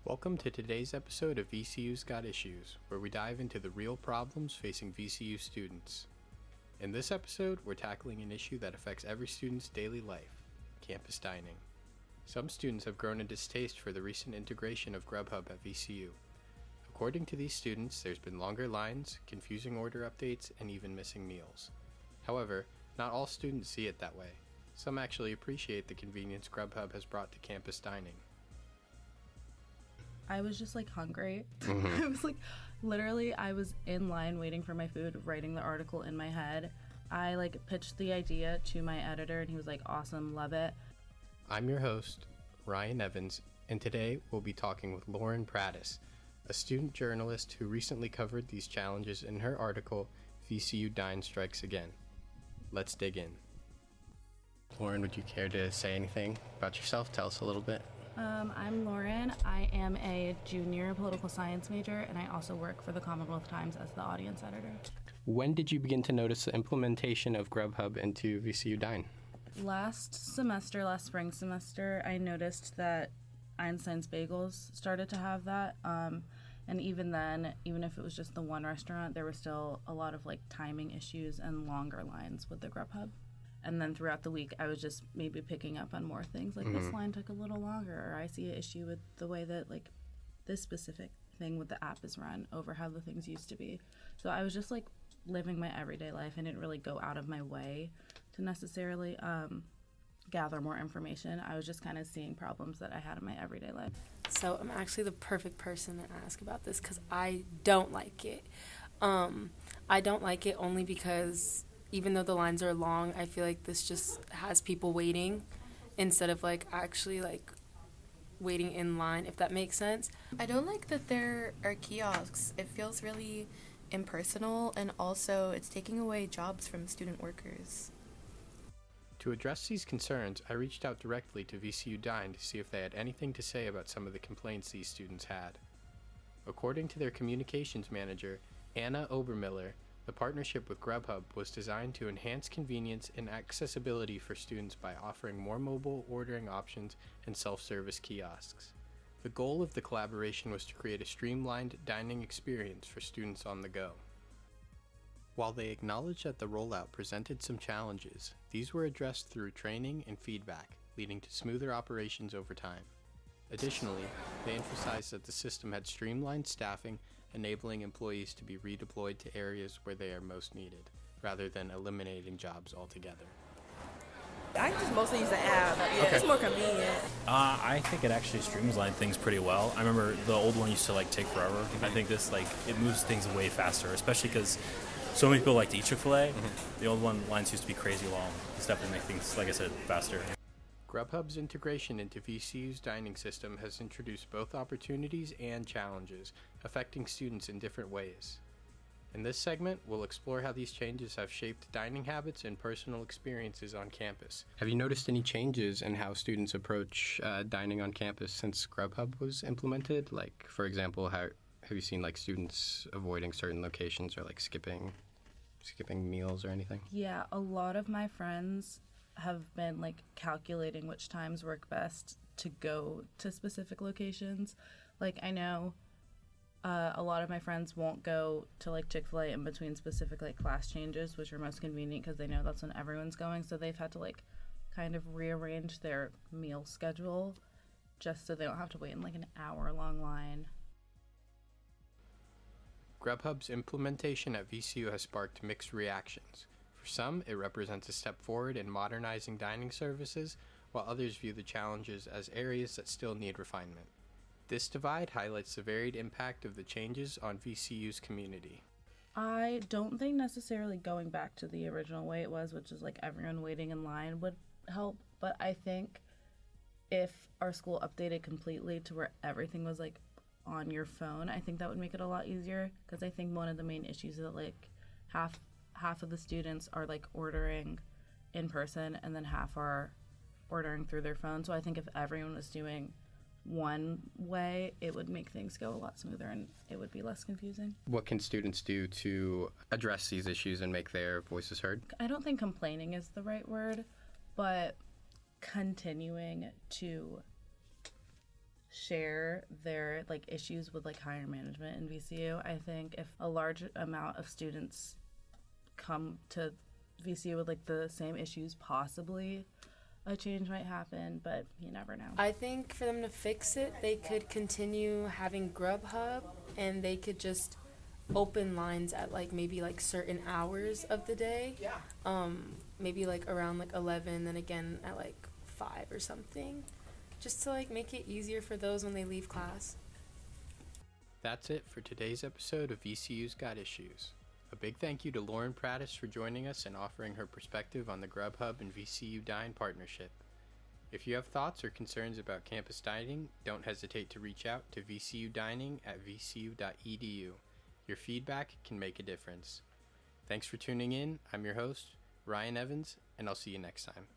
Welcome to today's episode of VCU's Got Issues, where we dive into the real problems facing VCU students. In this episode, we're tackling an issue that affects every student's daily life, campus dining. Some students have grown a distaste for the recent integration of Grubhub at VCU. According to these students, there's been longer lines, confusing order updates, and even missing meals. However, not all students see it that way. Some actually appreciate the convenience Grubhub has brought to campus dining. I was just hungry. I was literally I was in line waiting for my food, writing the article in my head. I pitched the idea to my editor and he was like, awesome, love it. I'm your host, Ryan Evans, and today we'll be talking with Lauren Prattis, a student journalist who recently covered these challenges in her article, VCU Dine Strikes Again. Let's dig in. Lauren, would you care to say anything about yourself? Tell us a little bit. I'm Lauren. I am a junior political science major, and I also work for the Commonwealth Times as the audience editor. When did you begin to notice the implementation of Grubhub into VCU Dine? Last spring semester, I noticed that Einstein's Bagels started to have that. And even then, even if it was just the one restaurant, there was still a lot of timing issues and longer lines with the Grubhub. And then throughout the week, I was just maybe picking up on more things. This line took a little longer, or I see an issue with the way that, this specific thing with the app is run over how the things used to be. So I was just, living my everyday life. I didn't really go out of my way to necessarily gather more information. I was just kind of seeing problems that I had in my everyday life. So I'm actually the perfect person to ask about this because I don't like it. I don't like it only because even though the lines are long, I feel like this just has people waiting instead of actually waiting in line, if that makes sense. I don't like that there are kiosks. It feels really impersonal, and also it's taking away jobs from student workers. To address these concerns, I reached out directly to VCU Dine to see if they had anything to say about some of the complaints these students had. According to their communications manager, Anna Obermiller, the partnership with Grubhub was designed to enhance convenience and accessibility for students by offering more mobile ordering options and self-service kiosks. The goal of the collaboration was to create a streamlined dining experience for students on the go. While they acknowledged that the rollout presented some challenges, these were addressed through training and feedback, leading to smoother operations over time. Additionally, they emphasized that the system had streamlined staffing, enabling employees to be redeployed to areas where they are most needed, rather than eliminating jobs altogether. I just mostly use the app. Yeah, Okay. It's more convenient. I think it actually streamlines things pretty well. I remember the old one used to take forever. I think this it moves things way faster, especially because so many people like to eat Chick-fil-A. The old one lines used to be crazy long. It's definitely make things, like I said, faster. Grubhub's integration into VCU's dining system has introduced both opportunities and challenges, affecting students in different ways. In this segment, we'll explore how these changes have shaped dining habits and personal experiences on campus. Have you noticed any changes in how students approach dining on campus since Grubhub was implemented? For example, have you seen students avoiding certain locations or skipping meals or anything? Yeah, a lot of my friends have been calculating which times work best to go to specific locations. I know a lot of my friends won't go to Chick-fil-A in between specific class changes, which are most convenient because they know that's when everyone's going. So they've had to kind of rearrange their meal schedule just so they don't have to wait in an hour-long line. Grubhub's implementation at VCU has sparked mixed reactions. For some, it represents a step forward in modernizing dining services, while others view the challenges as areas that still need refinement. This divide highlights the varied impact of the changes on VCU's community. I don't think necessarily going back to the original way it was, which is everyone waiting in line, would help, but I think if our school updated completely to where everything was on your phone, I think that would make it a lot easier, because I think one of the main issues is that half of the students are ordering in person and then half are ordering through their phone. So I think if everyone was doing one way, it would make things go a lot smoother and it would be less confusing. What can students do to address these issues and make their voices heard? I don't think complaining is the right word, but continuing to share their like issues with like higher management in VCU. I think if a large amount of students come to VCU with like the same issues, possibly a change might happen, but you never know. I think for them to fix it, they could continue having Grubhub, and they could just open lines at like maybe like certain hours of the day. Yeah. Maybe like around like 11, then again at like 5 or something, just to like make it easier for those when they leave class. That's it for today's episode of VCU's Got Issues. A big thank you to Lauren Prattis for joining us and offering her perspective on the Grubhub and VCU Dine partnership. If you have thoughts or concerns about campus dining, don't hesitate to reach out to vcudining@vcu.edu. Your feedback can make a difference. Thanks for tuning in. I'm your host, Ryan Evans, and I'll see you next time.